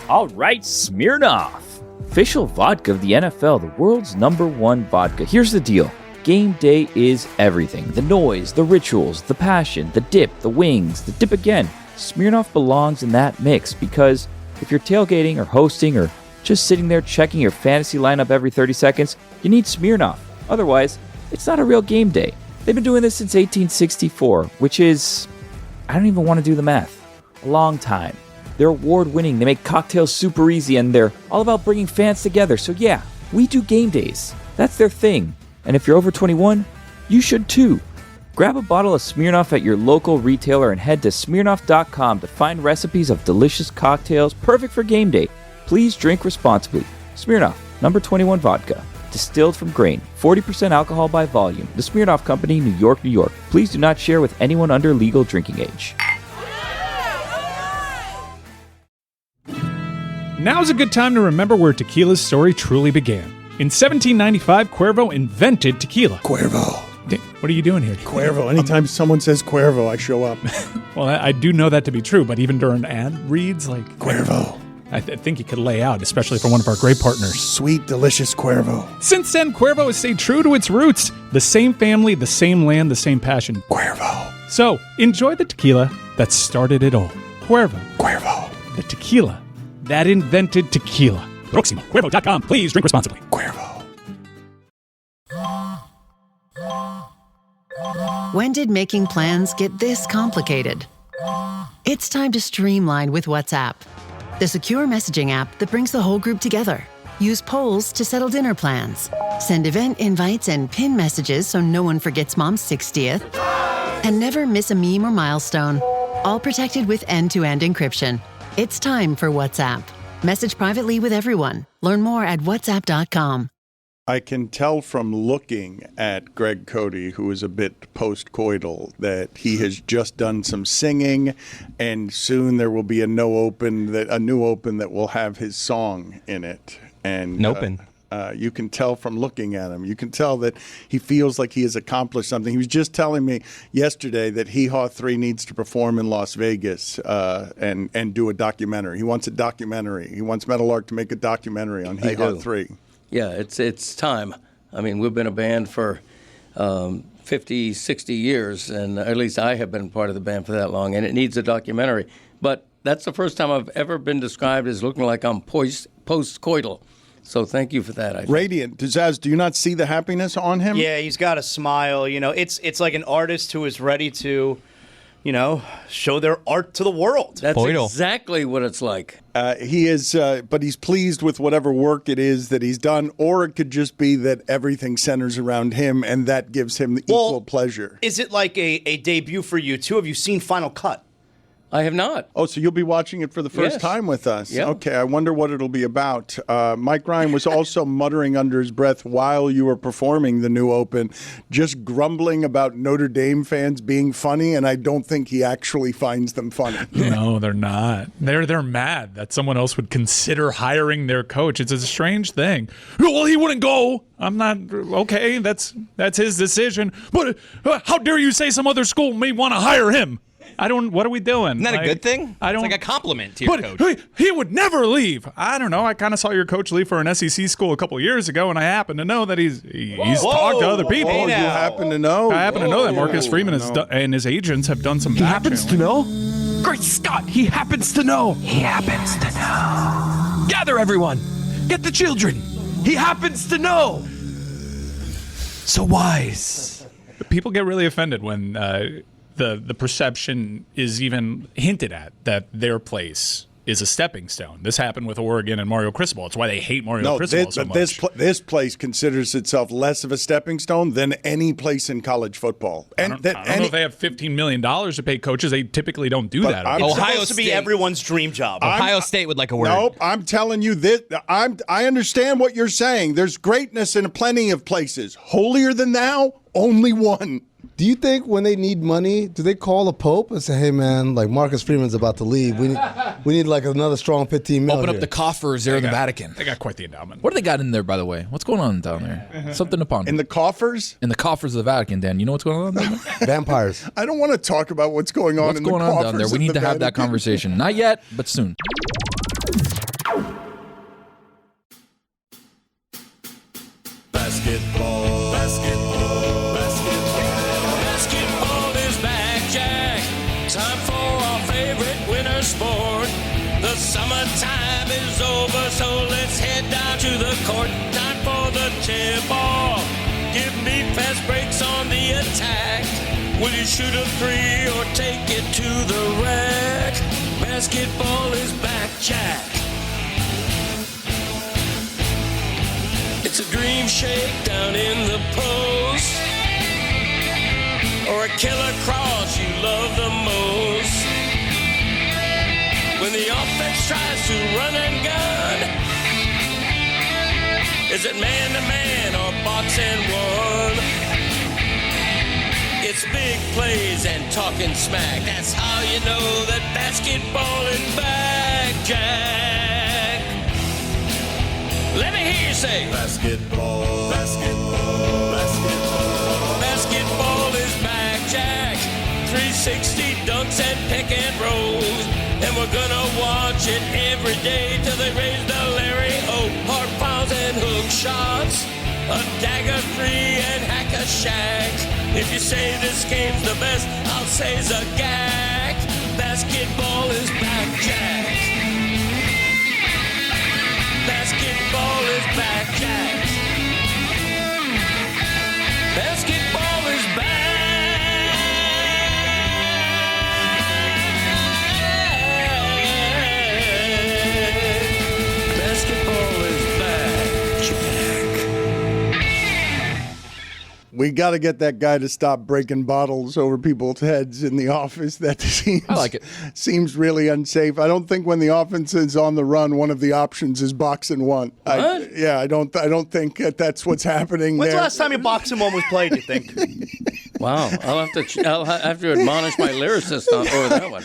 All right, Smirnoff. Official vodka of the NFL, the world's #1 vodka. Here's the deal. Game day is everything. The noise, the rituals, the passion, the dip, the wings, the dip again. Smirnoff belongs in that mix because if you're tailgating or hosting or just sitting there checking your fantasy lineup every 30 seconds, you need Smirnoff. Otherwise, it's not a real game day. They've been doing this since 1864, which is, I don't even want to do the math, a long time. They're award-winning, they make cocktails super easy, and they're all about bringing fans together. So yeah, we do game days. That's their thing. And if you're over 21, you should too. Grab a bottle of Smirnoff at your local retailer and head to Smirnoff.com to find recipes of delicious cocktails perfect for game day. Please drink responsibly. Smirnoff, #21 vodka. Distilled from grain. 40% alcohol by volume. The Smirnoff Company, New York, New York. Please do not share with anyone under legal drinking age. Now's a good time to remember where tequila's story truly began. In 1795, Cuervo invented tequila. Cuervo. What are you doing here? Cuervo. Anytime someone says Cuervo, I show up. Well, I do know that to be true, but even during ad reads, like... Cuervo. I think you could lay out, especially for one of our great partners. Sweet, delicious Cuervo. Since then, Cuervo has stayed true to its roots. The same family, the same land, the same passion. Cuervo. So, enjoy the tequila that started it all. Cuervo. Cuervo. The tequila that invented tequila. Proximo. Cuervo.com. Please drink responsibly. Cuervo. When did making plans get this complicated? It's time to streamline with WhatsApp, the secure messaging app that brings the whole group together. Use polls to settle dinner plans. Send event invites and pin messages so no one forgets Mom's 60th. And never miss a meme or milestone. All protected with end-to-end encryption. It's time for WhatsApp. Message privately with everyone. Learn more at whatsapp.com. I can tell from looking at Greg Cody, who is a bit post-coital, that he has just done some singing, and soon there will be a new open that will have his song in it. And you can tell from looking at him. You can tell that he feels like he has accomplished something. He was just telling me yesterday that Hee Haw 3 needs to perform in Las Vegas and do a documentary. He wants a documentary. He wants Metal-Arc to make a documentary on Hee Haw 3. Yeah, it's time. I mean, we've been a band for 50, 60 years, and at least I have been part of the band for that long, and it needs a documentary. But that's the first time I've ever been described as looking like I'm post-coital. So thank you for that. Radiant. Zaz, do you not see the happiness on him? Yeah, he's got a smile. You know, it's like an artist who is ready to, show their art to the world. That's exactly what it's like. He is, but he's pleased with whatever work it is that he's done, or it could just be that everything centers around him, and that gives him the equal pleasure. Is it like a debut for you, too? Have you seen Final Cut? I have not. Oh, so you'll be watching it for the first time with us. Yeah. Okay, I wonder what it'll be about. Mike Ryan was also muttering under his breath while you were performing the new open, just grumbling about Notre Dame fans being funny, and I don't think he actually finds them funny. No, they're not. They're mad that someone else would consider hiring their coach. It's a strange thing. Well, he wouldn't go. I'm not okay. That's his decision. But how dare you say some other school may want to hire him? What are we doing? Isn't that a good thing? It's like a compliment to your coach. But he would never leave. I don't know. I kind of saw your coach leave for an SEC school a couple years ago, and I happen to know that he's talked to other people. Oh, you happen to know? I happen to know that Marcus Freeman and his agents have done some He happens to know? Great Scott, he happens to know. He happens to know. Gather, everyone. Get the children. He happens to know. So wise. People get really offended when the perception is even hinted at that their place is a stepping stone. This happened with Oregon and Mario Cristobal. It's why they hate Mario Cristobal so much. This place considers itself less of a stepping stone than any place in college football. I don't know if they have $15 million to pay coaches. They typically don't do that. It's supposed to be everyone's dream job. Ohio State would like a word. Nope, I'm telling you this. I understand what you're saying. There's greatness in plenty of places. Holier than thou, only one. Do you think when they need money, do they call the Pope and say, hey, man, like Marcus Freeman's about to leave. We need like another strong 15 million. Open up the coffers there in the Vatican. They got quite the endowment. What do they got in there, by the way? What's going on down there? Something to ponder. In the coffers? In the coffers of the Vatican, Dan. You know what's going on down there? Vampires. I don't want to talk about what's going on in the coffers. What's going on down there? We need to have that conversation. Not yet, but soon. Basketball. Basketball. Basketball. Basketball is back, Jack. Time for our favorite winter sport. The summertime is over, so let's head down to the court. Time for the tip-off. Give me fast breaks on the attack. Will you shoot a three or take it to the rack? Basketball is back, Jack. It's a dream shake down in the post, or a killer cross you love the most. When the offense tries to run and gun, is it man-to-man or box and one? It's big plays and talking smack. That's how you know that basketball is back, Jack. Let me hear you say basketball, basketball, basketball. Basketball is back, Jack. 360 dunks and pick and rolls. And we're gonna watch it every day till they raise the Larry O. Hard fouls and hook shots, a dagger three and hack a shack. If you say this game's the best, I'll say it's a gag. Basketball is back, Jack. Basketball is back, Jack. Basketball is back. We got to get that guy to stop breaking bottles over people's heads in the office. That seems really unsafe. I don't think when the offense is on the run, one of the options is box and one. What? I don't think that's what's happening. When's there. the last time your box and one was played, you think? Wow, I'll have to admonish my lyricist over that one.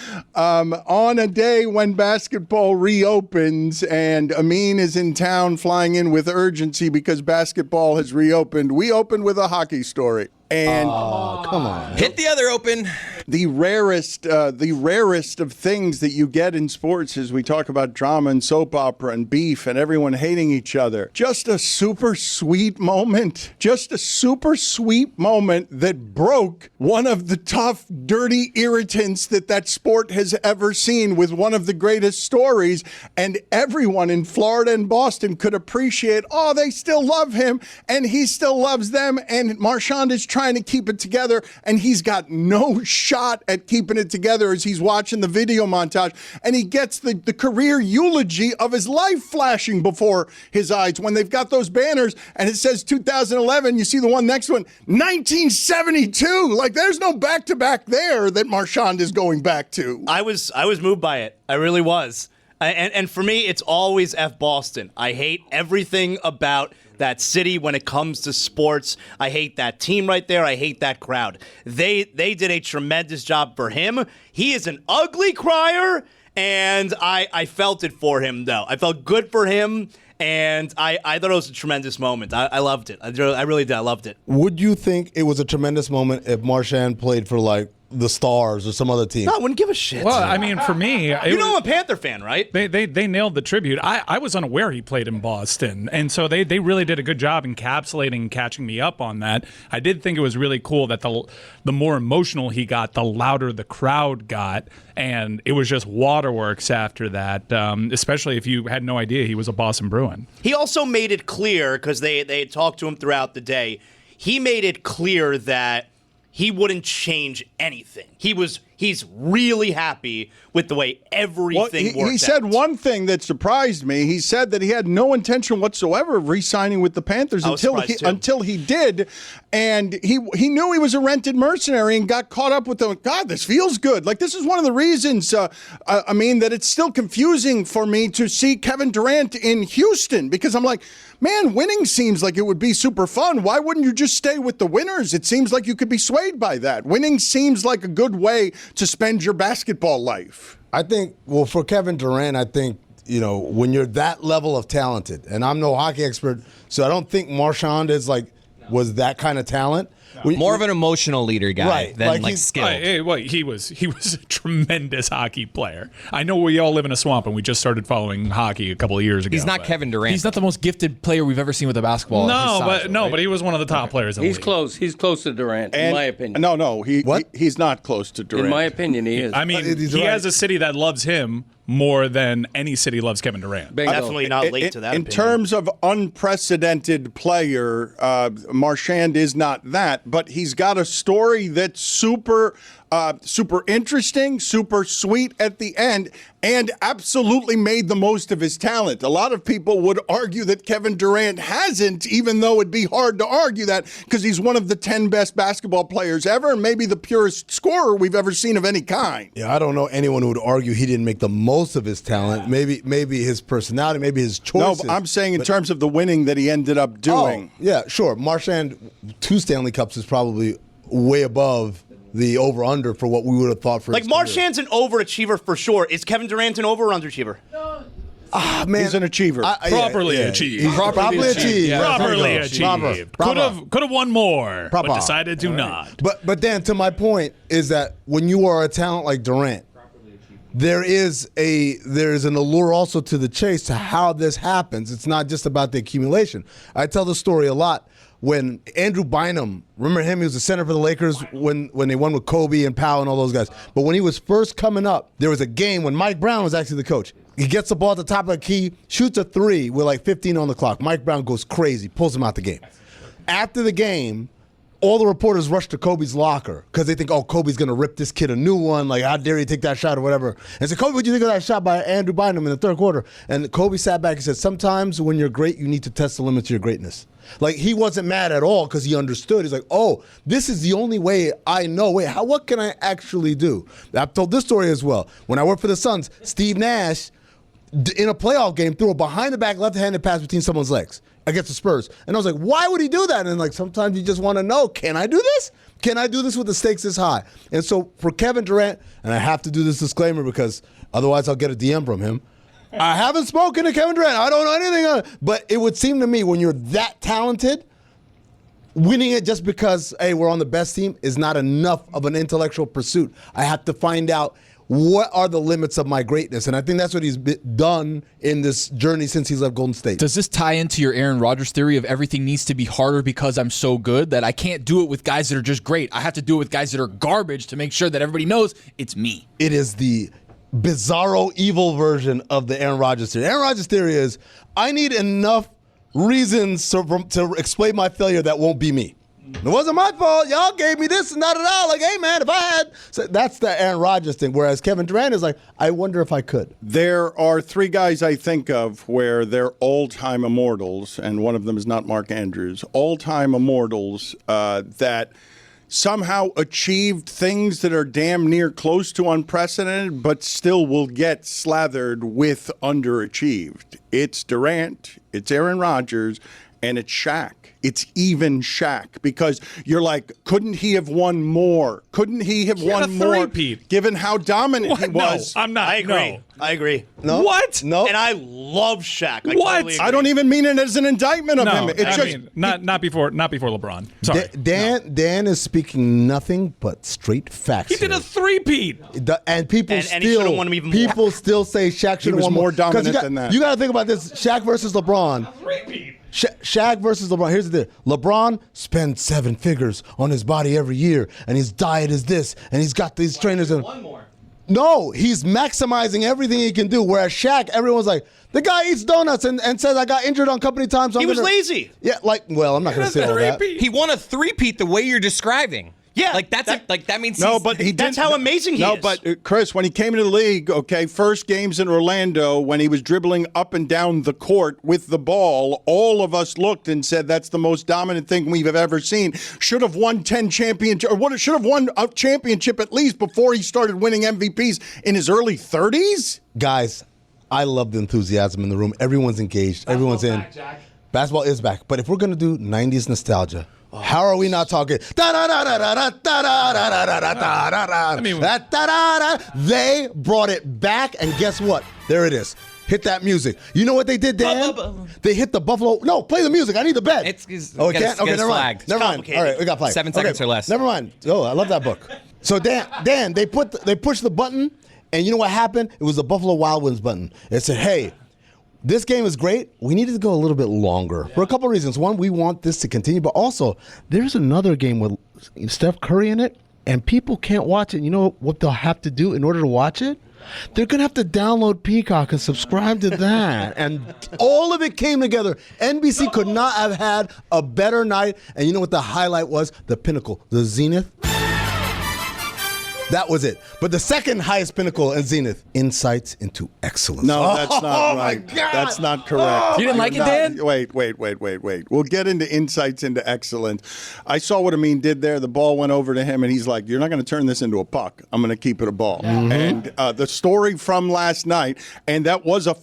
On a day when basketball reopens and Amin is in town flying in with urgency because basketball has reopened, we opened with a hockey story. And come on. Hit the other open. The rarest of things that you get in sports is we talk about drama and soap opera and beef and everyone hating each other. Just a super sweet moment. Just a super sweet moment that broke one of the tough, dirty irritants that sport has ever seen with one of the greatest stories. And everyone in Florida and Boston could appreciate, they still love him and he still loves them. And Marchand is trying to keep it together and he's got no shot at keeping it together as he's watching the video montage, and he gets the career eulogy of his life flashing before his eyes when they've got those banners and it says 2011. You see the one next one, 1972. Like there's no back-to-back there that Marchand is going back to. I was moved by it. I really was. And for me, it's always F Boston. I hate everything about that city when it comes to sports. I hate that team right there. I hate that crowd. They did a tremendous job for him. He is an ugly crier, and I felt it for him, though. I felt good for him, and I thought it was a tremendous moment. I loved it. I really did. I loved it. Would you think it was a tremendous moment if Marchand played for, like, the Stars or some other team? No, I wouldn't give a shit. Well, I mean, for me, I'm a Panther fan, right? They nailed the tribute. I was unaware he played in Boston, and so they really did a good job encapsulating and catching me up on that. I did think it was really cool that the more emotional he got, the louder the crowd got, and it was just waterworks after that, especially if you had no idea he was a Boston Bruin. He also made it clear, because they had talked to him throughout the day, he made it clear that he wouldn't change anything. He's really happy with the way everything worked out. He said one thing that surprised me. He said that he had no intention whatsoever of re-signing with the Panthers until he did, and he knew he was a rented mercenary and got caught up with God, this feels good. Like, this is one of the reasons, I mean, that it's still confusing for me to see Kevin Durant in Houston, because I'm like, man, winning seems like it would be super fun. Why wouldn't you just stay with the winners? It seems like you could be swayed by that. Winning seems like a good way to spend your basketball life. I think, well, for Kevin Durant, I think, when you're that level of talented, and I'm no hockey expert, so I don't think Marchand was that kind of talent. More of an emotional leader guy Right, than like skill. He was a tremendous hockey player. I know we all live in a swamp, and we just started following hockey a couple of years ago. He's not but- Kevin Durant. He's not the most gifted player we've ever seen with a basketball. But he was one of the top players in the He's league. close. He's close to Durant, in my opinion. No, he's not close to Durant. In my opinion, he is. I mean, He's he right. has a city that loves him more than any city loves Kevin Durant. Bingo. Definitely not late to that. In opinion. terms of unprecedented player, Marchand is not that, but he's got a story that's super interesting, super sweet at the end, and absolutely made the most of his talent. A lot of people would argue that Kevin Durant hasn't, even though it'd be hard to argue that because he's one of the 10 best basketball players ever and maybe the purest scorer we've ever seen of any kind. Yeah, I don't know anyone who would argue he didn't make the most of his talent. Maybe his personality, maybe his choices. No, but I'm saying in terms of the winning that he ended up doing. Oh, yeah, sure. Marchand, 2 Stanley Cups is probably way above the over-under for what we would have thought for Like his career. Marchand's an overachiever for sure. Is Kevin Durant an over or underachiever? Man, He's an achiever. Properly achieved. He's properly achieved. Yeah, Properly there you go. achieved. Proper. Could have won more, Proper. but decided to not. But Dan, to my point is that when you are a talent like Durant, there is an allure also to the chase to how this happens. It's not just about the accumulation. I tell the story a lot. When Andrew Bynum, remember him? He was the center for the Lakers when they won with Kobe and Powell and all those guys. But when he was first coming up, there was a game when Mike Brown was actually the coach. He gets the ball at the top of the key, shoots a 3 with like 15 on the clock. Mike Brown goes crazy, pulls him out the game. After the game, all the reporters rush to Kobe's locker because they think, oh, Kobe's going to rip this kid a new one. Like, how dare he take that shot or whatever. And said, Kobe, what do you think of that shot by Andrew Bynum in the third quarter? And Kobe sat back and said, sometimes when you're great, you need to test the limits of your greatness. Like, he wasn't mad at all because he understood. He's like, oh, this is the only way I know. Wait, what can I actually do? I've told this story as well. When I worked for the Suns, Steve Nash, in a playoff game, threw a behind-the-back left-handed pass between someone's legs against the Spurs. And I was like, why would he do that? And like, sometimes you just want to know, can I do this? Can I do this with the stakes this high? And so for Kevin Durant, and I have to do this disclaimer because otherwise I'll get a DM from him, I haven't spoken to Kevin Durant. I don't know anything on it. But it would seem to me when you're that talented, winning it just because, hey, we're on the best team is not enough of an intellectual pursuit. I have to find out what are the limits of my greatness. And I think that's what he's done in this journey since he's left Golden State. Does this tie into your Aaron Rodgers theory of everything needs to be harder because I'm so good that I can't do it with guys that are just great? I have to do it with guys that are garbage to make sure that everybody knows it's me. It is the bizarro evil version of the Aaron Rodgers theory. Aaron Rodgers theory is I need enough reasons to explain my failure that won't be me. It wasn't my fault. Y'all gave me this and that. Like, hey, man, if I had... So that's the Aaron Rodgers thing, whereas Kevin Durant is like, I wonder if I could. There are 3 guys I think of where they're all-time immortals, and one of them is not Mark Andrews, all-time immortals that somehow achieved things that are damn near close to unprecedented, but still will get slathered with underachieved. It's Durant, it's Aaron Rodgers, and it's Shaq. It's even Shaq because you're like, couldn't he have won more? Couldn't he have won more? Given how dominant he was. No, I'm not. I agree. No. I agree. No? What? No. And I love Shaq. I What? totally agree. I don't even mean it as an indictment of him. It's not before LeBron. Sorry. Dan is speaking nothing but straight facts. He did a 3-peat. And people And he should've won him even more. People still say Shaq should have was won more dominant than that. You got to think about this: Shaq versus LeBron. 3-peat. Shaq versus LeBron. Here's the thing: LeBron spends 7 figures on his body every year, and his diet is this, and he's got these trainers. And One more. no, he's maximizing everything he can do. Whereas Shaq, everyone's like, the guy eats donuts and says, I got injured on company time. So He was lazy. Yeah, well, I'm not going to say all that. He won a 3-peat the way you're describing. Yeah, like that means No, he's- but he That's didn't- how amazing he is. No, but Chris, when he came into the league, okay, first games in Orlando, when he was dribbling up and down the court with the ball, all of us looked and said that's the most dominant thing we've ever seen. Should have won 10 championships, or should have won a championship at least before he started winning MVPs in his early 30s. Guys, I love the enthusiasm in the room. Everyone's engaged. Everyone's in. Basketball is back. But if we're going to do 90s nostalgia, how are we not talking? They brought it back, and guess what? There it is. hit that music. You know what they did, Dan? They hit the Buffalo. No, play the music. I need the bet. It can't? Okay, never mind. Never mind. All right, we got flagged. 7 seconds or less. Never mind. Oh, I love that book. So Dan, they pushed the button, and you know what happened? It was the Buffalo Wild Wings button. It said, hey, this game is great. We needed to go a little bit longer for a couple of reasons. One, we want this to continue, but also there's another game with Steph Curry in it, and people can't watch it. You know what they'll have to do in order to watch it? They're going to have to download Peacock and subscribe to that. And all of it came together. NBC could not have had a better night. And you know what the highlight was? The pinnacle, the zenith. That was it. But the second highest pinnacle in Zenith, insights into excellence. No, that's not right. My God. That's not correct. You didn't like it, Dan? Wait. We'll get into insights into excellence. I saw what Amin did there. The ball went over to him, and he's like, you're not going to turn this into a puck. I'm going to keep it a ball. Mm-hmm. And the story from last night, and that was a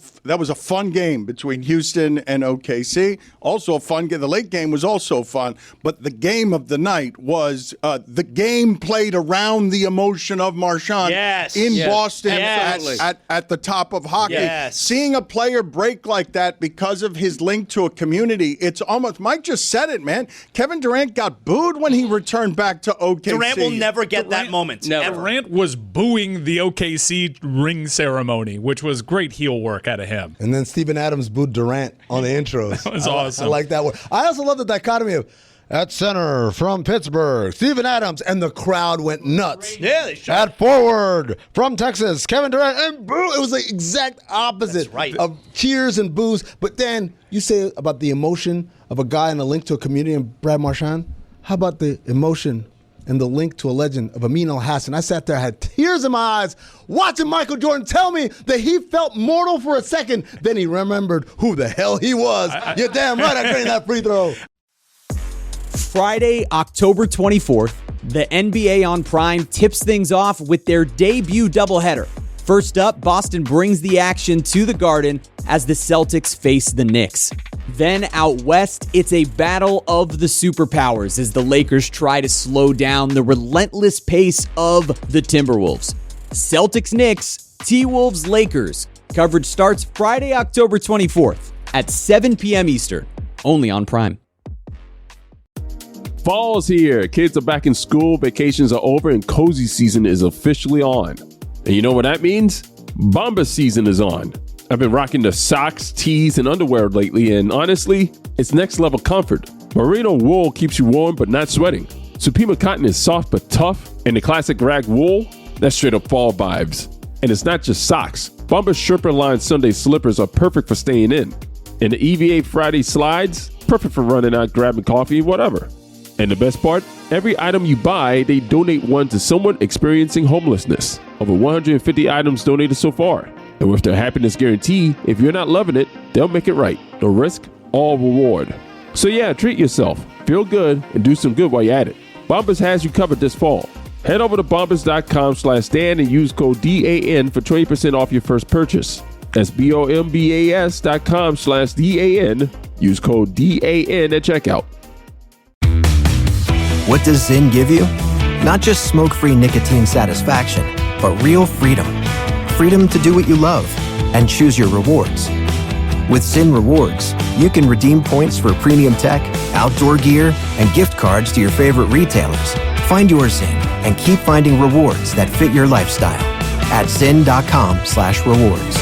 fun game between Houston and OKC. Also a fun game. The late game was also fun. But the game of the night was the game played around the emotion of Marchand in Boston at the top of hockey. Yes. Seeing a player break like that because of his link to a community, it's almost, Mike just said it, man. Kevin Durant got booed when he returned back to OKC. Durant will never get that moment. Never. Durant was booing the OKC ring ceremony, which was great heel work out of him. And then Steven Adams booed Durant on the intros. That was awesome. I like that one. I also love the dichotomy of at center from Pittsburgh, Steven Adams, and the crowd went nuts. Yeah, they should. At forward from Texas, Kevin Durant, and boo. It was the exact opposite of cheers and boos. But then you say about the emotion of a guy and a link to a community and Brad Marchand. How about the emotion and the link to a legend of Amin Al-Hassan? I sat there, I had tears in my eyes, watching Michael Jordan tell me that he felt mortal for a second. Then he remembered who the hell he was. You're damn right I drained that free throw. Friday, October 24th, the NBA on Prime tips things off with their debut doubleheader. First up, Boston brings the action to the Garden as the Celtics face the Knicks. Then out west, it's a battle of the superpowers as the Lakers try to slow down the relentless pace of the Timberwolves. Celtics-Knicks, T-Wolves-Lakers. Coverage starts Friday, October 24th at 7 p.m. Eastern, only on Prime. Fall's here. Kids are back in school, vacations are over, and cozy season is officially on. And you know what that means? Bomber season is on. I've been rocking the socks, tees, and underwear lately, and honestly, it's next level comfort. Merino wool keeps you warm but not sweating. Supima cotton is soft but tough, and the classic rag wool, that's straight up fall vibes. And it's not just socks. Bomber Sherpa-lined Sunday slippers are perfect for staying in. And the EVA Friday slides, perfect for running out, grabbing coffee, whatever. And the best part, every item you buy, they donate one to someone experiencing homelessness. Over 150 items donated so far. And with their happiness guarantee, if you're not loving it, they'll make it right. No risk, all reward. So yeah, treat yourself, feel good, and do some good while you're at it. Bombas has you covered this fall. Head over to bombas.com/Dan and use code DAN for 20% off your first purchase. That's bombas.com/DAN. Use code DAN at checkout. What does Zyn give you? Not just smoke-free nicotine satisfaction, but real freedom. Freedom to do what you love and choose your rewards. With Zyn Rewards, you can redeem points for premium tech, outdoor gear, and gift cards to your favorite retailers. Find your Zyn and keep finding rewards that fit your lifestyle at zyn.com/rewards.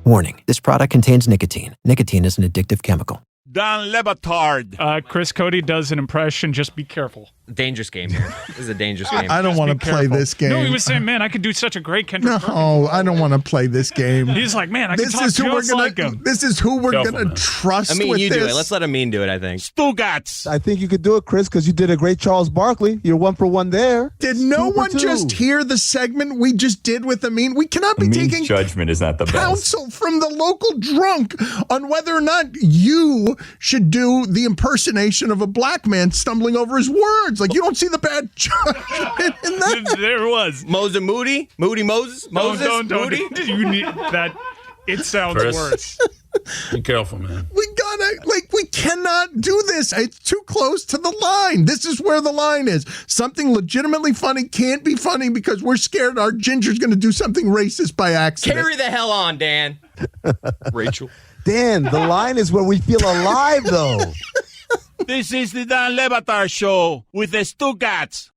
Warning, this product contains nicotine. Nicotine is an addictive chemical. Don Batard. Chris Cody does an impression. Just be careful. Dangerous game here. This is a dangerous game. I don't want to play this game. No, he was saying, man, I could do such a great Kendrick Perkins. No, I don't want to play this game. He's like, man, I can talk just like him. This is who we're going to trust Amin, with you this. do it. Let's let Amin do it, I think. Stugotz. I think you could do it, Chris, because you did a great Charles Barkley. You're 1 for 1 there. Did no one just hear the segment we just did with Amin? We cannot be taking judgment is not the counsel from the local drunk on whether or not you should do the impersonation of a black man stumbling over his words. Like, you don't see the bad judgment in that. There was. Moody Moses? Moses? Don't. Moody? You need that. It sounds worse. Be careful, man. We cannot do this. It's too close to the line. This is where the line is. Something legitimately funny can't be funny because we're scared our ginger's going to do something racist by accident. Carry the hell on, Dan. Rachel. Dan, the line is where we feel alive, though. This is the Dan Le Batard Show with the Stugotz.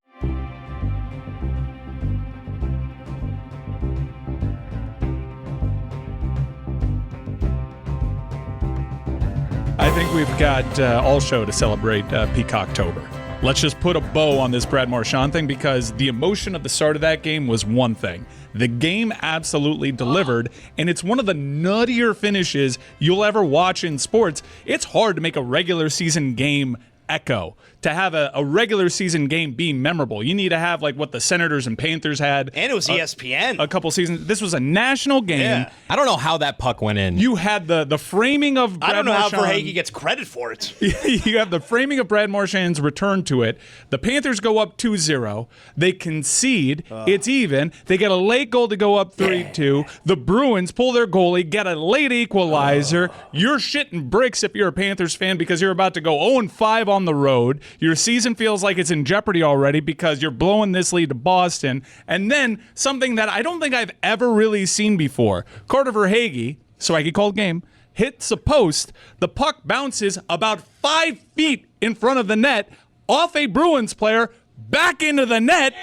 I think we've got all show to celebrate Peacocktober. Let's just put a bow on this Brad Marchand thing because the emotion of the start of that game was one thing. The game absolutely delivered, and it's one of the nuttier finishes you'll ever watch in sports. It's hard to make a regular season game echo. To have a regular season game be memorable, you need to have like what the Senators and Panthers had. And it was ESPN. A couple seasons. This was a national game. Yeah. I don't know how that puck went in. You had the framing of Brad I don't know Marchand. how Verhaeghe gets credit for it. You have the framing of Brad Marchand's return to it. The Panthers go up 2-0. They concede. It's even. They get a late goal to go up 3-2. The Bruins pull their goalie, get a late equalizer. You're shitting bricks if you're a Panthers fan because you're about to go 0-5 on the road. Your season feels like it's in jeopardy already because you're blowing this lead to Boston. And then something that I don't think I've ever really seen before. Carter Verhaeghe, so I could call game, hits a post. The puck bounces about 5 feet in front of the net off a Bruins player back into the net,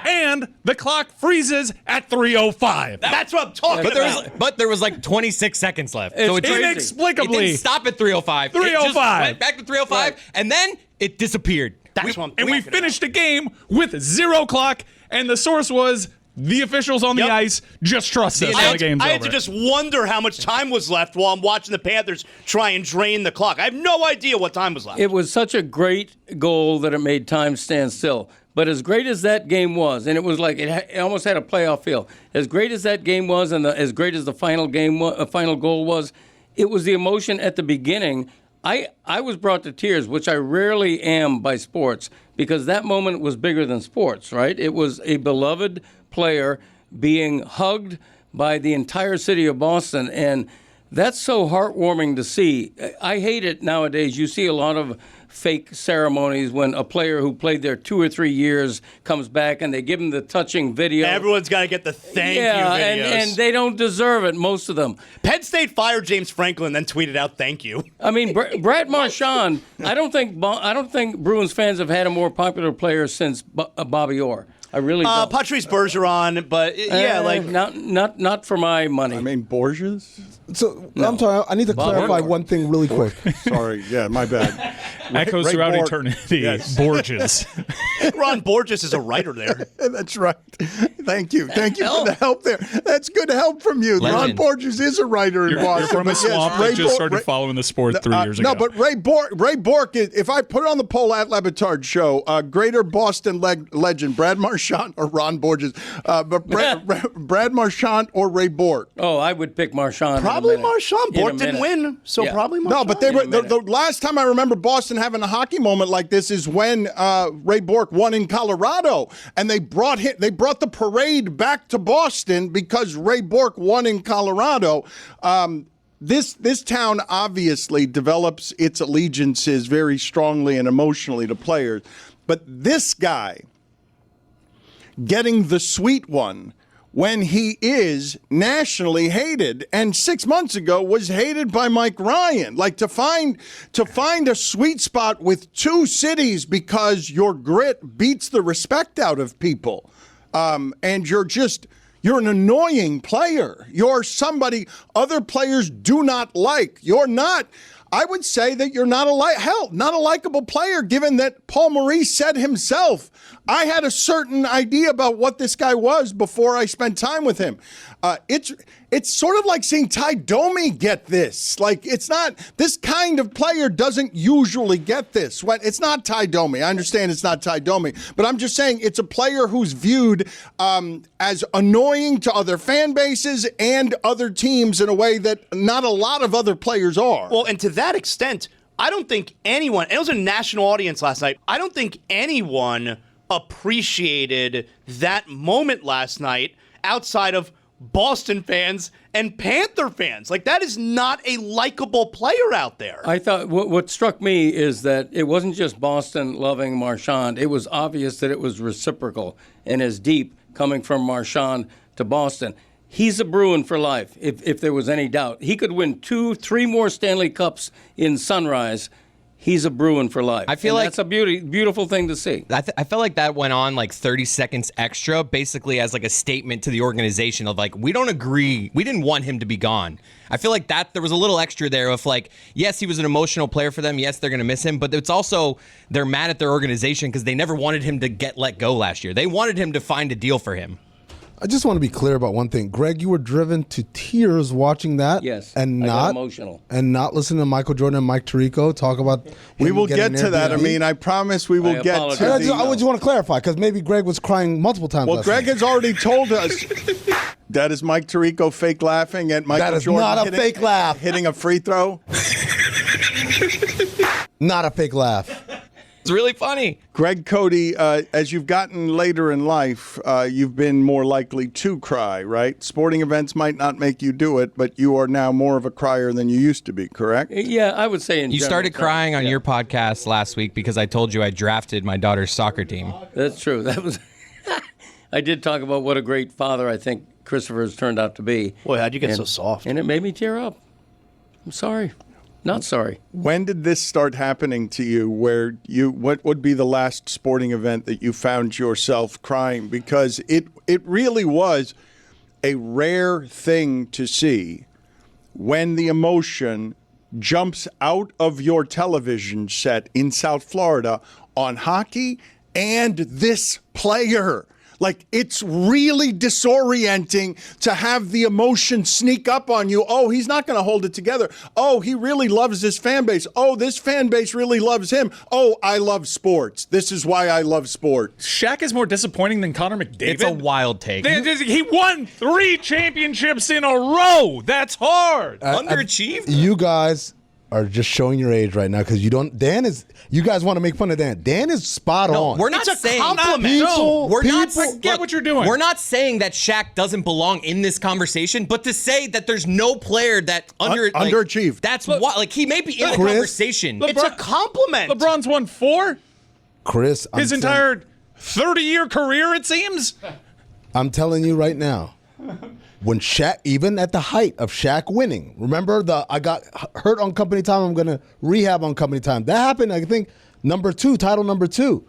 and the clock freezes at 3:05. That's what I'm talking about. But there was like 26 seconds left. It's so it inexplicably. It didn't stop at 3:05. 3:05. It just went back to 3:05, Right. and then it disappeared. We finished the game with 0 clock, and the source was the officials on the ice just trust us. I The game's had over. to just wonder how much time was left while I'm watching the Panthers try and drain the clock. I have no idea what time was left. It was such a great goal that it made time stand still. But as great as that game was, and it was like it almost had a playoff feel. As great as that game was, and as great as the final goal was, it was the emotion at the beginning. I was brought to tears, which I rarely am by sports, because that moment was bigger than sports, right? It was a beloved player being hugged by the entire city of Boston, and that's so heartwarming to see. I hate it nowadays. You see a lot of fake ceremonies when a player who played there 2 or 3 years comes back and they give him the touching video. Everyone's got to get the thank you videos. videos. And they don't deserve it, most of them. Penn State fired James Franklin, then tweeted out thank you. I mean, Brad Marchand, I don't think Bruins fans have had a more popular player since Bobby Orr. I really don't. Patrice Bergeron, but not for my money. I mean, Borges? So I'm sorry, I need to clarify one thing really quick. Sorry, yeah, my bad. Echoes throughout eternity. Yes. Borges. Ron Borges is a writer there. That's right. Thank you for the help there. That's good help from you. Legend. Ron Borges is a writer in You're Boston. from a but yes, swamp that just started following the sport 3 years ago. No, but Ray Bork, if I put it on the poll at Le Batard Show, greater Boston legend, Brad Marchand or Ron Borges? But Brad Marchand or Ray Bork? Oh, I would pick Marchand. Probably Marchand. Bork didn't win, so probably Marchand. No, but they were the last time I remember Boston having a hockey moment like this is when Ray Bork won in Colorado, and they brought the parade back to Boston because Ray Bork won in Colorado. This town obviously develops its allegiances very strongly and emotionally to players, but this guy getting the sweet one when he is nationally hated, and 6 months ago was hated by Mike Ryan. Like to find a sweet spot with two cities because your grit beats the respect out of people, and you're an annoying player. You're somebody other players do not like. You're not. I would say that you're not not a likable player, given that Paul Maurice said himself, I had a certain idea about what this guy was before I spent time with him. It's sort of like seeing Ty Domi get this. Like, it's not, this kind of player doesn't usually get this. It's not Ty Domi. I understand it's not Ty Domi, but I'm just saying it's a player who's viewed as annoying to other fan bases and other teams in a way that not a lot of other players are. Well, and to that extent, I don't think anyone, and it was a national audience last night, I don't think anyone appreciated that moment last night outside of Boston fans and Panther fans. Like, that is not a likable player out there. I thought what struck me is that it wasn't just Boston loving Marchand. It was obvious that it was reciprocal and as deep coming from Marchand to Boston. He's a Bruin for life, if there was any doubt. He could win 2-3 more Stanley Cups in Sunrise. He's a Bruin for life. I feel like that's a beautiful thing to see. I felt like that went on like 30 seconds extra, basically as like a statement to the organization of like, we don't agree. We didn't want him to be gone. I feel like that there was a little extra there of like, yes, he was an emotional player for them. Yes, they're going to miss him, but it's also they're mad at their organization because they never wanted him to get let go last year. They wanted him to find a deal for him. I just want to be clear about one thing. Greg, you were driven to tears watching that. Yes, and I got not emotional. And not listening to Michael Jordan and Mike Tirico talk about. We will get to that. I mean, I promise we will get to that. I just want to clarify because maybe Greg was crying multiple times. Well, Greg has already told us that is Mike Tirico fake laughing at Michael Jordan. That is not a fake laugh. Hitting a free throw. Not a fake laugh. It's really funny. Greg Cody, as you've gotten later in life, you've been more likely to cry, right? Sporting events might not make you do it, but you are now more of a crier than you used to be, correct? Yeah, I would say You started crying on your podcast last week because I told you I drafted my daughter's soccer team. That's true. That was. I did talk about what a great father I think Christopher has turned out to be. Boy, how'd you get so soft? And it made me tear up. I'm sorry. Not sorry. When did this start happening to you where what would be the last sporting event that you found yourself crying? Because it really was a rare thing to see when the emotion jumps out of your television set in South Florida on hockey and this player. Like, it's really disorienting to have the emotion sneak up on you. Oh, he's not going to hold it together. Oh, he really loves this fan base. Oh, this fan base really loves him. Oh, I love sports. This is why I love sports. Shaq is more disappointing than Connor McDavid. It's a wild take. He won 3 championships in a row. That's hard. Underachieved? You guys are just showing your age right now because you don't. You guys want to make fun of Dan. Dan is spot on. We're not saying I get what you're doing. We're not saying that Shaq doesn't belong in this conversation, but to say that there's no player that underachieved. That's why. Like, he may be in the conversation. It's a compliment. LeBron's won 4. Chris, his entire 30-year career, it seems. I'm telling you right now. When Shaq, even at the height of Shaq winning, remember I got hurt on company time, I'm going to rehab on company time. That happened, I think, title number 2.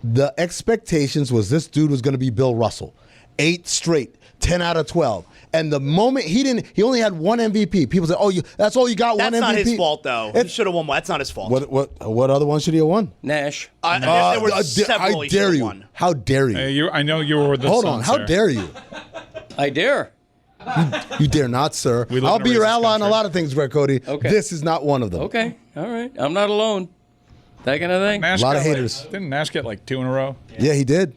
The expectations was this dude was going to be Bill Russell. 8 straight, 10 out of 12. And the moment he only had 1 MVP. People say, that's all you got, one MVP. That's not his fault, though. He should have won one. That's not his fault. What other one should he have won? Nash. There were several I dare you. Won. How dare you? I know you were the Hold on, how dare you? I dare. You dare not, sir. I'll be your ally on a lot of things, Greg Cody. Okay. This is not one of them. Okay, all right. I'm not alone. That kind of thing. Nash a lot of got haters. Didn't Nash get like 2 in a row? Yeah, he did.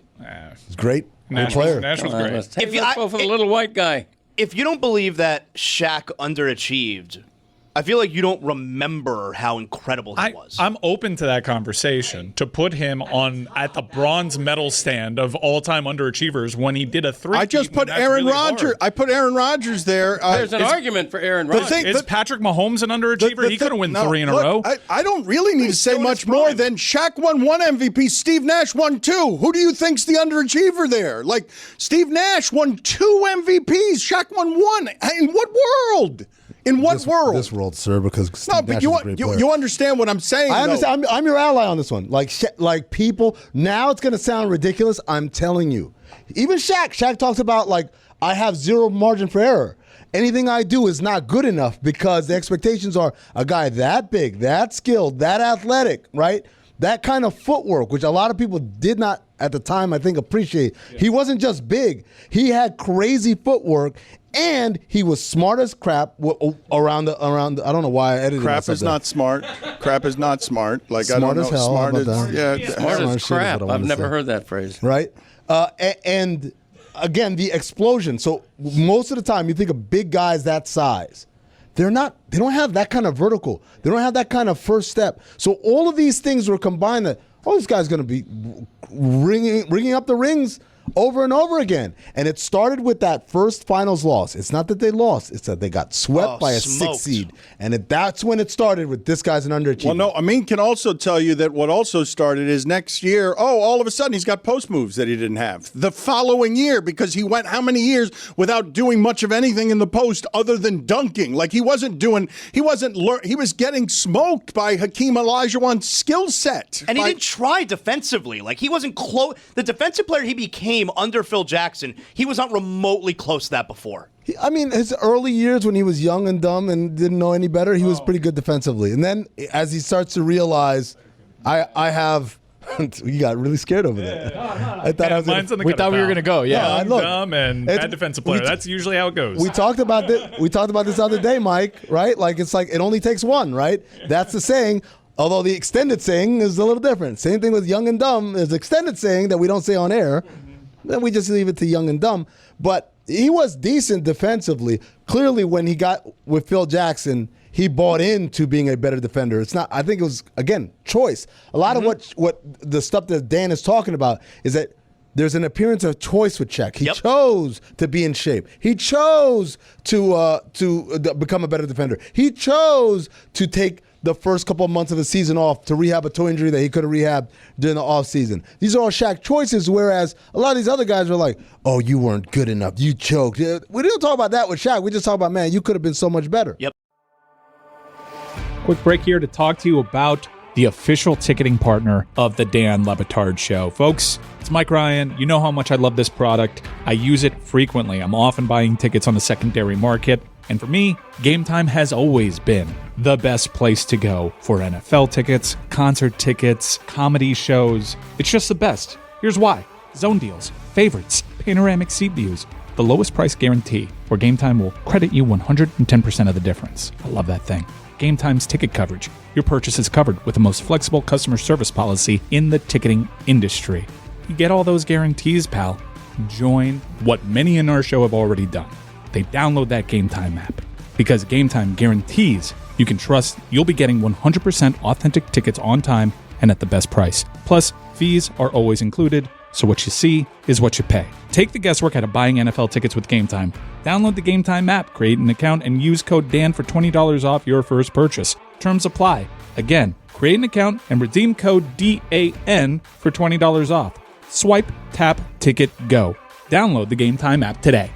He's great. Good player. Nash was great. Let's go for the little white guy. If you don't believe that Shaq underachieved, I feel like you don't remember how incredible he was. I'm open to that conversation, to put him at the bronze medal stand of all-time underachievers when he did a 3. I just put Aaron Rodgers. I put Aaron Rodgers there. There's an argument for Aaron Rodgers. Is Patrick Mahomes an underachiever? He could have won 3 in a row. I don't really need to say much more than Shaq won 1 MVP. Steve Nash won 2. Who do you think's the underachiever there? Like, Steve Nash won 2 MVPs. Shaq won 1. In what world? In what world? This world, sir, because Steve Nash is a great player. You understand what I'm saying? I understand. I'm your ally on this one. Like people, now it's going to sound ridiculous. I'm telling you. Even Shaq talks about, like, I have 0 margin for error. Anything I do is not good enough because the expectations are a guy that big, that skilled, that athletic, right? That kind of footwork, which a lot of people did not at the time, I think, appreciate. Yeah. He wasn't just big. He had crazy footwork. And he was smart as crap around the. I don't know why I edited crap is not smart. Crap is not smart. Like, smart I don't know. As hell. Smart as smart as crap. I've never heard that phrase. Right. And again, the explosion. So most of the time, you think of big guys that size. They don't have that kind of vertical. They don't have that kind of first step. So all of these things were combined. That this guy's going to be ringing up the rings over and over again. And it started with that first finals loss. It's not that they lost. It's that they got swept by a smoked. 6 seed. And that's when it started with this guy's an underachiever. Well, no, Amin can also tell you that what also started is next year, all of a sudden he's got post moves that he didn't have. The following year, because he went how many years without doing much of anything in the post other than dunking? Like he was getting smoked by Hakeem Olajuwon's skill set. And he didn't try defensively. Like he wasn't close. The defensive player he became under Phil Jackson, he was not remotely close to that before. I mean, his early years when he was young and dumb and didn't know any better, he was pretty good defensively. And then as he starts to realize, I have... You got really scared over there. I thought we thought we were going to go. Yeah, look, and bad defensive player. That's usually how it goes. We talked about this. We talked about this the other day, Mike. Right? Like it's like it only takes one. Right? That's the saying. Although the extended saying is a little different. Same thing with young and dumb. There's extended saying that we don't say on air. Then we just leave it to young and dumb. But he was decent defensively. Clearly, when he got with Phil Jackson, he bought into being a better defender. It's not. I think it was again choice. A lot of what the stuff that Dan is talking about is that there's an appearance of choice with Shaq. He chose to be in shape. He chose to become a better defender. He chose to take the first couple of months of the season off to rehab a toe injury that he could have rehabbed during the offseason. These are all Shaq choices, whereas a lot of these other guys were like, oh, you weren't good enough. You choked. We don't talk about that with Shaq. We just talk about, man, you could have been so much better. Yep. Quick break here to talk to you about the official ticketing partner of the Dan Le Batard Show. Folks, it's Mike Ryan. You know how much I love this product. I use it frequently. I'm often buying tickets on the secondary market. And for me, Game Time has always been the best place to go for NFL tickets, concert tickets, comedy shows. It's just the best. Here's why. Zone deals, favorites, panoramic seat views, the lowest price guarantee, where Game Time will credit you 110% of the difference. I love that thing. Game Time's ticket coverage. Your purchase is covered with the most flexible customer service policy in the ticketing industry. You get all those guarantees, pal. Join what many in our show have already done. They download that Game Time app. Because Game Time guarantees you can trust you'll be getting 100% authentic tickets on time and at the best price. Plus, fees are always included, so what you see is what you pay. Take the guesswork out of buying NFL tickets with Game Time. Download the Game Time app, create an account, and use code DAN for $20 off your first purchase. Terms apply. Again, create an account and redeem code DAN for $20 off. Swipe, tap, ticket, go. Download the Game Time app today.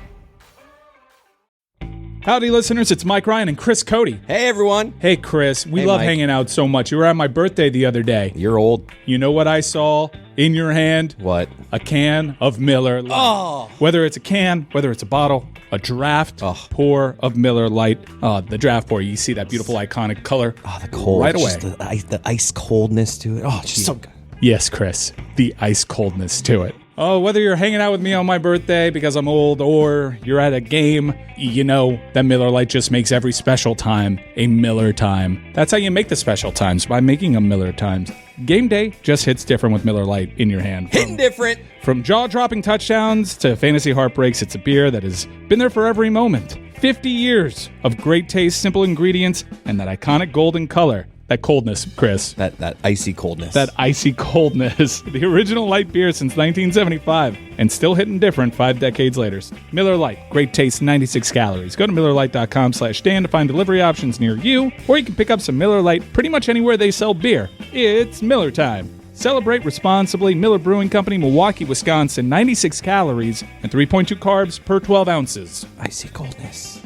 Howdy, listeners. It's Mike Ryan and Chris Cody. Hey, everyone. Hey, Chris. We Hey, love Mike. hanging out so much. You were at my birthday the other day. You're old. You know what I saw in your hand? What? A can of Miller Lite. Oh. Whether it's a can, whether it's a bottle, a draft pour of Miller Lite. The draft pour, you see that beautiful iconic color. Oh, the cold. Right away. Just the ice coldness to it. Oh, just so good. Yes, Chris. The ice coldness to it. Oh, whether you're hanging out with me on my birthday because I'm old or you're at a game, you know that Miller Lite just makes every special time a Miller time. That's how you make the special times, by making them Miller times. Game day just hits different with Miller Lite in your hand. Hitting different. From jaw-dropping touchdowns to fantasy heartbreaks, it's a beer that has been there for every moment. 50 years of great taste, simple ingredients, and that iconic golden color. That coldness, Chris. That icy coldness. That icy coldness. The original light beer since 1975, and still hitting different 5 decades later. Miller Lite, great taste, 96 calories. Go to MillerLite.com/Dan to find delivery options near you, or you can pick up some Miller Lite pretty much anywhere they sell beer. It's Miller time. Celebrate responsibly. Miller Brewing Company, Milwaukee, Wisconsin. 96 calories and 3.2 carbs per 12 ounces. Icy coldness.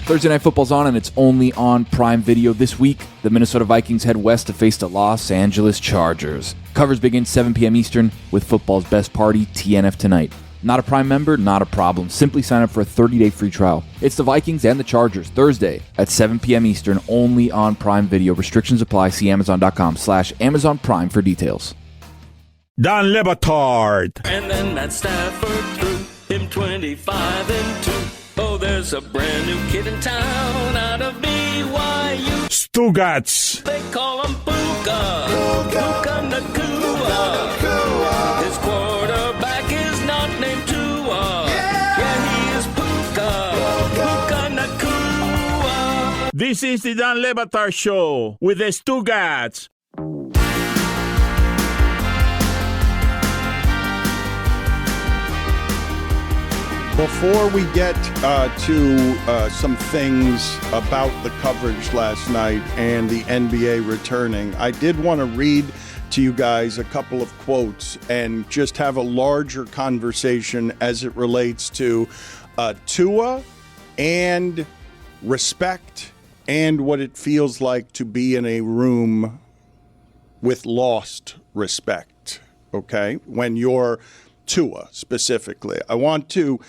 Thursday Night Football's on, and it's only on Prime Video this week. The Minnesota Vikings head west to face the Los Angeles Chargers. Coverage begins 7 p.m. Eastern with football's best party, TNF Tonight. Not a Prime member? Not a problem. Simply sign up for a 30-day free trial. It's the Vikings and the Chargers, Thursday at 7 p.m. Eastern, only on Prime Video. Restrictions apply. See Amazon.com/Amazon Prime for details. Dan Le Batard. And then Matt Stafford threw him 25 and 2. Oh, there's a brand new kid in town out of BYU. Stugotz. They call him Puka. Puka Nakua. His quarterback is not named Tua. Yeah, he is Puka. Puka Nakua. This is the Dan Le Batard Show with the Stugotz. Before we get to some things about the coverage last night and the NBA returning, I did want to read to you guys a couple of quotes and just have a larger conversation as it relates to Tua and respect and what it feels like to be in a room with lost respect, okay? When you're Tua specifically. I want to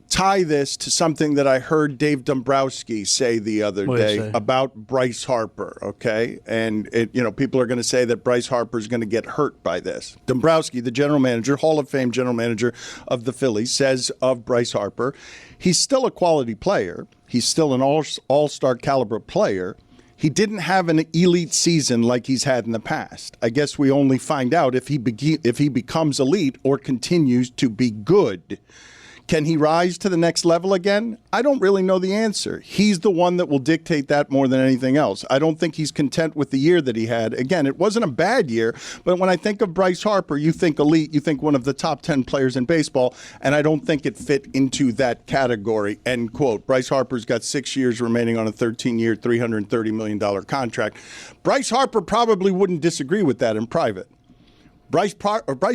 tie this to something that I heard Dave Dombrowski say the other day about Bryce Harper, okay? And, people are going to say that Bryce Harper is going to get hurt by this. Dombrowski, the general manager, Hall of Fame general manager of the Phillies, says of Bryce Harper, he's still a quality player. He's still an all-star caliber player. He didn't have an elite season like he's had in the past. I guess we only find out if he becomes elite or continues to be good. Can he rise to the next level again? I don't really know the answer. He's the one that will dictate that more than anything else. I don't think he's content with the year that he had. Again, it wasn't a bad year, but when I think of Bryce Harper, you think elite, you think one of the top 10 players in baseball, and I don't think it fit into that category, end quote. Bryce Harper's got 6 years remaining on a 13-year, $330 million contract. Bryce Harper probably wouldn't disagree with that in private. Bryce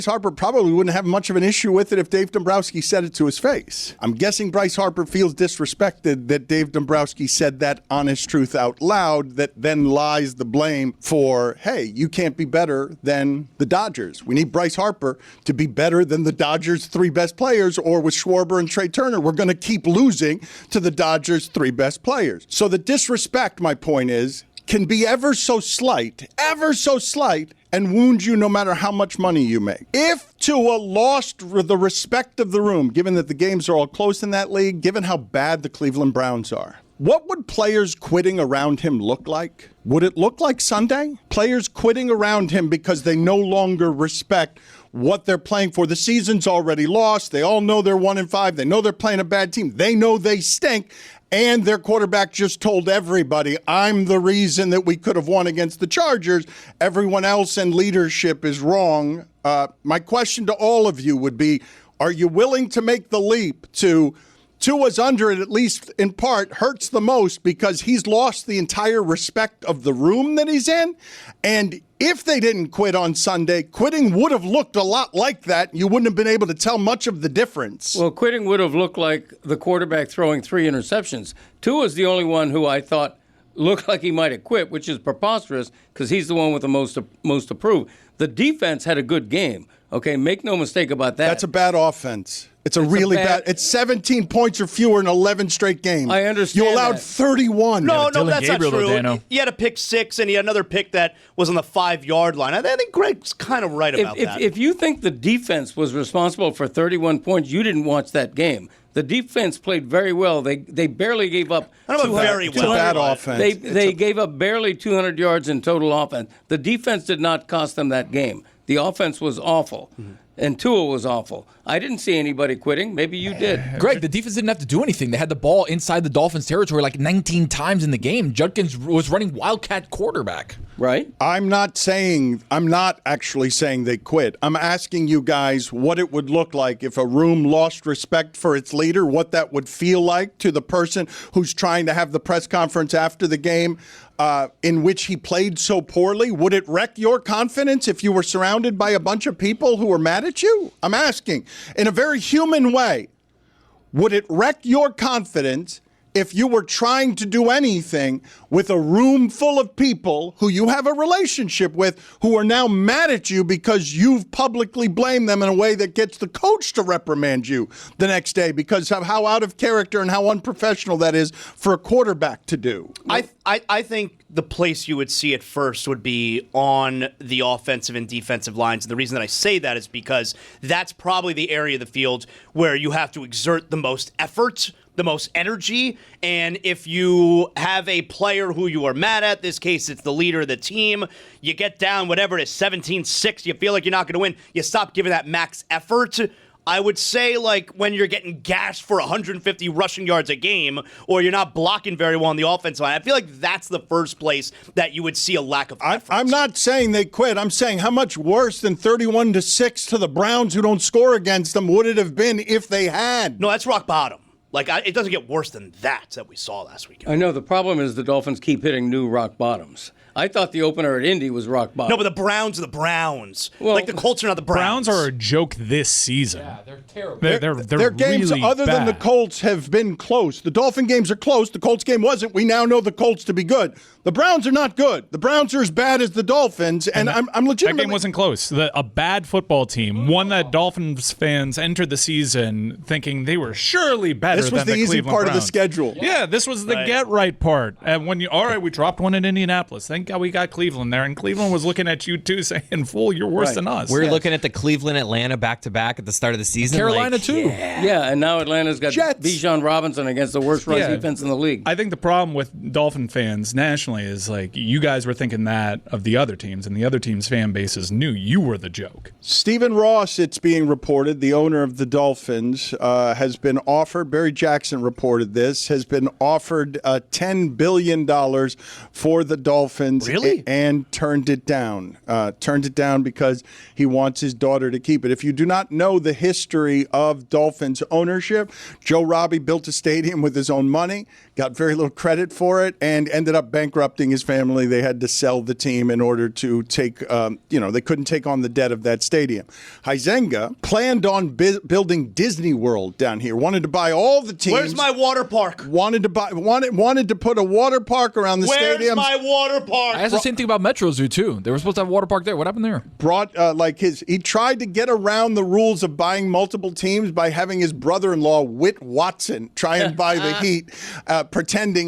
Harper probably wouldn't have much of an issue with it if Dave Dombrowski said it to his face. I'm guessing Bryce Harper feels disrespected that Dave Dombrowski said that honest truth out loud that then lies the blame for, hey, you can't be better than the Dodgers. We need Bryce Harper to be better than the Dodgers' 3 best players, or with Schwarber and Trey Turner, we're going to keep losing to the Dodgers' 3 best players. So the disrespect, my point is, can be ever so slight, and wound you no matter how much money you make. If Tua lost the respect of the room, given that the games are all close in that league, given how bad the Cleveland Browns are, what would players quitting around him look like? Would it look like Sunday? Players quitting around him because they no longer respect what they're playing for. The season's already lost. They all know they're 1-5. They know they're playing a bad team. They know they stink. And their quarterback just told everybody, I'm the reason that we could have won against the Chargers. Everyone else in leadership is wrong. My question to all of you would be, are you willing to make the leap to Tua's under it, at least in part, hurts the most because he's lost the entire respect of the room that he's in? And if they didn't quit on Sunday, quitting would have looked a lot like that. You wouldn't have been able to tell much of the difference. Well, quitting would have looked like the quarterback throwing 3 interceptions. Tua's the only one who I thought looked like he might have quit, which is preposterous because he's the one with the most to prove. The defense had a good game. Okay, make no mistake about that. That's a bad offense. It's really bad. It's 17 points or fewer in 11 straight games. I understand. You allowed 31. No, that's not true. He had a pick 6, and he had another pick that was on the 5-yard line. I think Greg's kind of right about that. If you think the defense was responsible for 31 points, you didn't watch that game. The defense played very well. They barely gave up. I don't know very well. It's a bad offense. They gave up barely 200 yards in total offense. The defense did not cost them that game. The offense was awful. Mm-hmm. And Tua was awful. I didn't see anybody quitting. Maybe you did. Greg, the defense didn't have to do anything. They had the ball inside the Dolphins' territory like 19 times in the game. Judkins was running Wildcat quarterback. Right? I'm not actually saying they quit. I'm asking you guys what it would look like if a room lost respect for its leader, what that would feel like to the person who's trying to have the press conference after the game in which he played so poorly. Would it wreck your confidence if you were surrounded by a bunch of people who were mad at you? I'm asking, in a very human way, would it wreck your confidence if you were trying to do anything with a room full of people who you have a relationship with who are now mad at you because you've publicly blamed them in a way that gets the coach to reprimand you the next day because of how out of character and how unprofessional that is for a quarterback to do? I think the place you would see it first would be on the offensive and defensive lines. And the reason that I say that is because that's probably the area of the field where you have to exert the most effort, the most energy. And if you have a player who you are mad at, this case it's the leader of the team, you get down, whatever it is, 17-6, you feel like you're not going to win, you stop giving that max effort I would say, like, when you're getting gashed for 150 rushing yards a game, or you're not blocking very well on the offensive line, I feel like that's the first place that you would see a lack of effort. I'm not saying they quit. I'm saying how much worse than 31-6 to the Browns, who don't score against them, would it have been if they had? No, that's rock bottom. Like, it doesn't get worse than that we saw last weekend. I know. The problem is the Dolphins keep hitting new rock bottoms. I thought the opener at Indy was rock bottom. No, but the Browns are the Browns. Well, like, the Colts are not the Browns. Browns are a joke this season. Yeah, they're terrible. They're games really other than the bad. Colts have been close. The Dolphin games are close. The Colts game wasn't. We now know the Colts to be good. The Browns are not good. The Browns are as bad as the Dolphins, and I'm legitimately... That game wasn't close. A bad football team, one that Dolphins fans entered the season thinking they were surely better than the Cleveland Browns. This was the easy part of the schedule. Yeah, this was the get-right part. And when we dropped one in Indianapolis. Thank God we got Cleveland there, and Cleveland was looking at you too, saying, "Fool, you're worse than us." We're looking at the Cleveland Atlanta back-to-back at the start of the season. Carolina too. Yeah, and now Atlanta's got Bijan Robinson against the worst run defense in the league. I think the problem with Dolphin fans nationally is, like, you guys were thinking that of the other teams, and the other teams' fan bases knew you were the joke. Stephen Ross, it's being reported, the owner of the Dolphins, has been offered, Barry Jackson reported this, has been offered $10 billion for the Dolphins. Really? And turned it down. Turned it down because he wants his daughter to keep it. If you do not know the history of Dolphins ownership, Joe Robbie built a stadium with his own money, got very little credit for it, and ended up bankrupting his family. They had to sell the team in order to take, they couldn't take on the debt of that stadium. Huizenga planned on building Disney World down here, wanted to buy all the teams. Where's my water park? Wanted to put a water park around the stadium. Where's my water park? I asked the same thing about Metro Zoo too. They were supposed to have a water park there. What happened there? He tried to get around the rules of buying multiple teams by having his brother-in-law Whit Watson try and buy the Heat,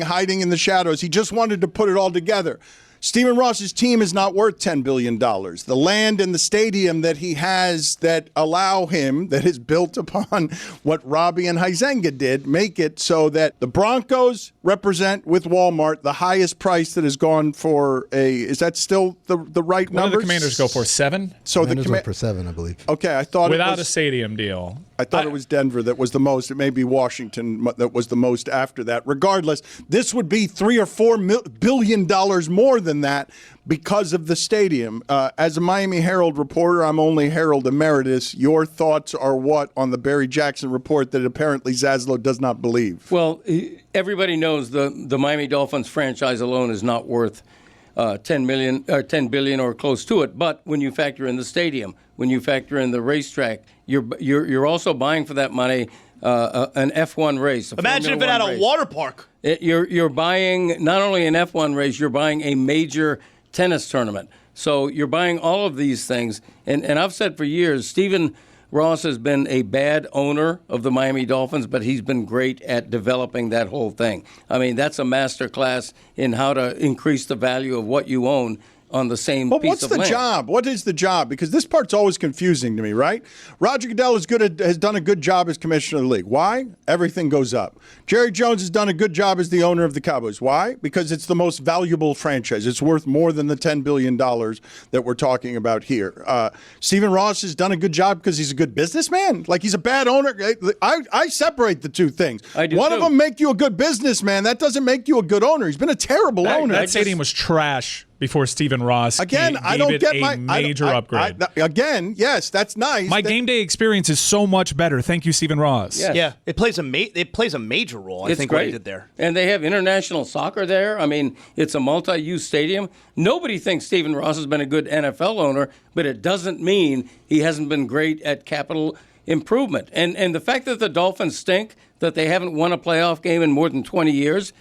hiding in the shadows. He just wanted to put it all together. Stephen Ross's team is not worth $10 billion. The land and the stadium that he has that allow him, that is built upon what Robbie and Huizenga did, make it so that the Broncos represent with Walmart the highest price that has gone for is that still the right What number? did the Commanders go for, 7? So Commanders went for 7, I believe. Okay, I thought without it was a stadium deal. I thought it was Denver that was the most. It may be Washington that was the most after that. Regardless, this would be $3 or $4 billion more than that because of the stadium. As a Miami Herald reporter, I'm only Herald Emeritus. Your thoughts are what on the Barry Jackson report that apparently Zaslow does not believe? Well, everybody knows the Miami Dolphins franchise alone is not worth $10 billion or close to it. But when you factor in the stadium, when you factor in the racetrack, you're also buying for that money an F1 race. Imagine if it had a water park. You're buying not only an F1 race, you're buying a major tennis tournament. So you're buying all of these things. And I've said for years, Stephen Ross has been a bad owner of the Miami Dolphins, but he's been great at developing that whole thing. I mean, that's a master class in how to increase the value of what you own on the same piece of land. What's the job? What is the job? Because this part's always confusing to me, right? Roger Goodell has done a good job as commissioner of the league. Why? Everything goes up. Jerry Jones has done a good job as the owner of the Cowboys. Why? Because it's the most valuable franchise. It's worth more than the $10 billion that we're talking about here. Stephen Ross has done a good job because he's a good businessman. Like, he's a bad owner. I separate the two things. I do One too. of them make you a good businessman. That doesn't make you a good owner. He's been a terrible owner. That stadium was trash before Stephen Ross Again, gave I don't it get a major upgrade. Again, yes, that's nice. My game day experience is so much better. Thank you, Stephen Ross. Yes. Yeah, it plays a major role. I It's think great. what he did there. And they have international soccer there. I mean, it's a multi-use stadium. Nobody thinks Stephen Ross has been a good NFL owner, but it doesn't mean he hasn't been great at capital improvement. And the fact that the Dolphins stink, that they haven't won a playoff game in more than 20 years,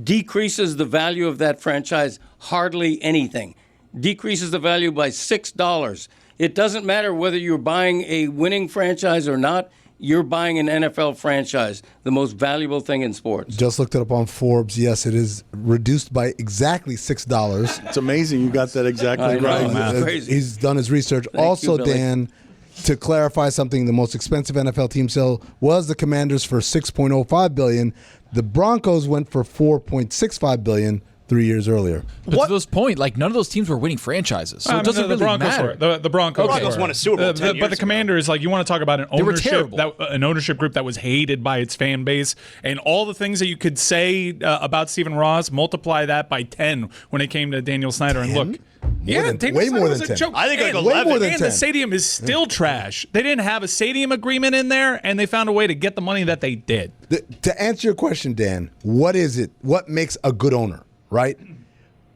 decreases the value of that franchise hardly anything. Decreases the value by $6. It doesn't matter whether you're buying a winning franchise or not. You're buying an NFL franchise, the most valuable thing in sports. Just looked it up on Forbes. Yes, it is reduced by exactly $6. It's amazing you got that exactly I know, right. man. Crazy. He's done his research. Thank Also, you, Billy. Dan, to clarify something, the most expensive NFL team sale was the Commanders for $6.05 billion. The Broncos went for $4.65 billion. 3 years earlier. But to this point, like none of those teams were winning franchises, so it doesn't really Broncos matter. The Broncos won a Super Bowl 10 years but the Commanders, like you want to talk about an ownership group that was hated by its fan base, and all the things that you could say about Stephen Ross, multiply that by 10 when it came to Daniel Snyder. 10? And look. Way more than 10. I think like 11. Way more than 10. The stadium is still trash. They didn't have a stadium agreement in there, and they found a way to get the money that they did. To answer your question, Dan, what is it? What makes a good owner, right?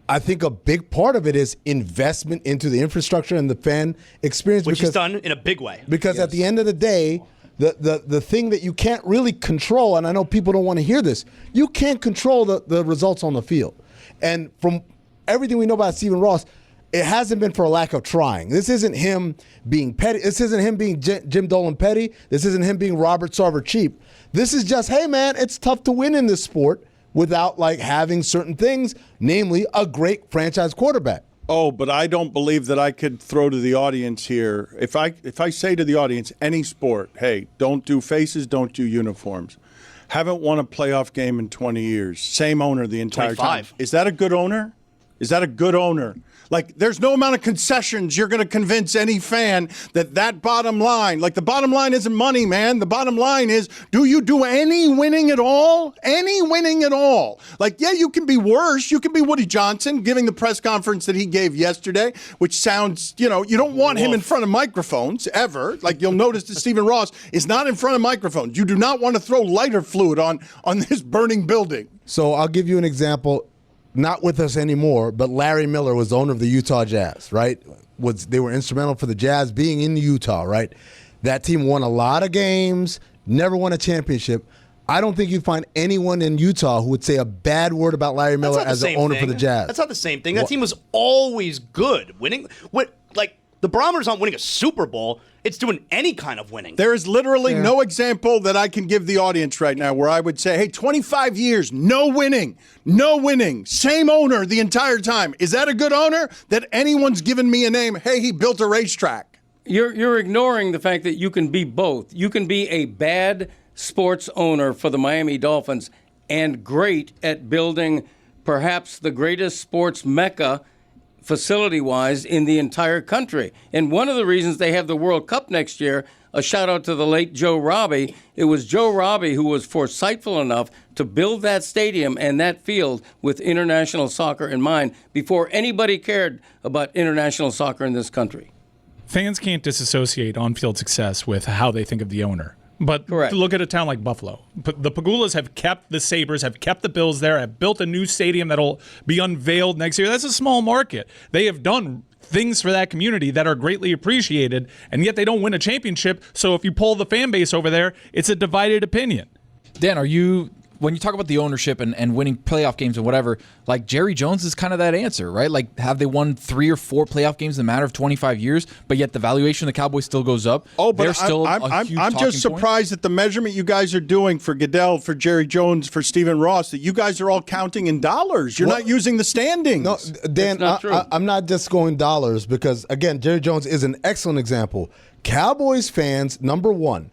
I think a big part of it is investment into the infrastructure and the fan experience. Which is done in a big way. Because at the end of the day, the thing that you can't really control, and I know people don't want to hear this, you can't control the results on the field. And from everything we know about Stephen Ross, it hasn't been for a lack of trying. This isn't him being petty. This isn't him being Jim Dolan petty. This isn't him being Robert Sarver cheap. This is just, hey, man, it's tough to win in this sport without like having certain things, namely a great franchise quarterback. Oh, but I don't believe that I could throw to the audience here. If I say to the audience, any sport, hey, don't do faces, don't do uniforms. Haven't won a playoff game in 20 years. Same owner the entire 25. time. Is that a good owner? Is that a good owner? Like, there's no amount of concessions you're going to convince any fan that bottom line, like the bottom line isn't money, man. The bottom line is, do you do any winning at all? Any winning at all? Like, yeah, you can be worse. You can be Woody Johnson giving the press conference that he gave yesterday, which sounds, you don't want him in front of microphones ever. Like, you'll notice that Stephen Ross is not in front of microphones. You do not want to throw lighter fluid on this burning building. So I'll give you an example. Not with us anymore, but Larry Miller was the owner of the Utah Jazz, right? They were instrumental for the Jazz being in Utah, right? That team won a lot of games, never won a championship. I don't think you'd find anyone in Utah who would say a bad word about Larry Miller as the owner for the Jazz. That's not the same thing. That team was always good. Winning, the Bombers aren't winning a Super Bowl. It's doing any kind of winning. There is literally no example that I can give the audience right now where I would say, hey, 25 years, no winning, same owner the entire time. Is that a good owner that anyone's given me a name? Hey, he built a racetrack. You're ignoring the fact that you can be both. You can be a bad sports owner for the Miami Dolphins and great at building perhaps the greatest sports mecca facility-wise in the entire country. And one of the reasons they have the World Cup next year, a shout-out to the late Joe Robbie, it was Joe Robbie who was foresightful enough to build that stadium and that field with international soccer in mind before anybody cared about international soccer in this country. Fans can't disassociate on-field success with how they think of the owner. But Correct. Look at a town like Buffalo. The Pagulas have kept the Sabres, have kept the Bills there, have built a new stadium that'll be unveiled next year. That's a small market. They have done things for that community that are greatly appreciated, and yet they don't win a championship. So if you pull the fan base over there, it's a divided opinion. Dan, when you talk about the ownership and winning playoff games and whatever, like Jerry Jones is kind of that answer, right? Like, have they won 3 or 4 playoff games in a matter of 25 years, but yet the valuation of the Cowboys still goes up? Oh, but they're still I'm just surprised at the measurement you guys are doing for Goodell, for Jerry Jones, for Stephen Ross, that you guys are all counting in dollars. You're not using the standings. No, Dan, I'm not just going dollars because, again, Jerry Jones is an excellent example. Cowboys fans, number one,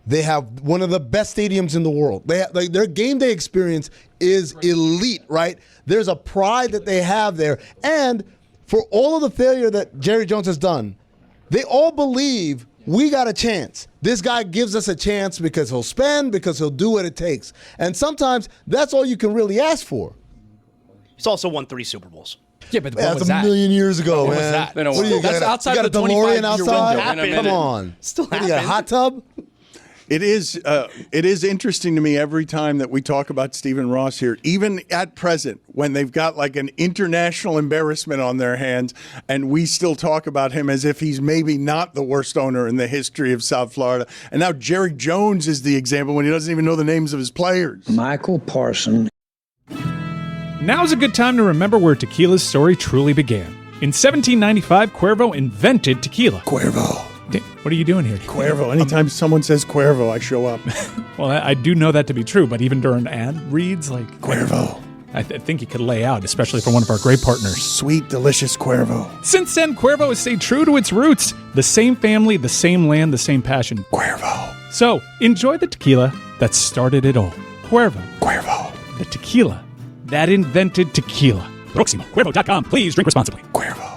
they have one of the best stadiums in the world. They have, their game day experience is elite, right? There's a pride that they have there. And for all of the failure that Jerry Jones has done, they all believe we got a chance. This guy gives us a chance because he'll spend, because he'll do what it takes. And sometimes that's all you can really ask for. He's also won 3 Super Bowls. Yeah, but that's a million years ago, man. Was that? What do you That's got? outside You got of the a DeLorean 25-year outside? window. Come on. Still What do you got, a hot tub? It is interesting to me every time that we talk about Stephen Ross here, even at present, when they've got like an international embarrassment on their hands, and we still talk about him as if he's maybe not the worst owner in the history of South Florida. And now Jerry Jones is the example when he doesn't even know the names of his players. Michael Parson. Now's a good time to remember where tequila's story truly began. In 1795, Cuervo invented tequila. Cuervo. What are you doing here? Cuervo. Anytime someone says Cuervo, I show up. Well, I do know that to be true, but even during ad reads, like Cuervo. I think you could lay out, especially for one of our great partners. Sweet, delicious Cuervo. Since then, Cuervo has stayed true to its roots. The same family, the same land, the same passion. Cuervo. So, enjoy the tequila that started it all. Cuervo. Cuervo. The tequila that invented tequila. Proximo. Cuervo.com. Please drink responsibly. Cuervo.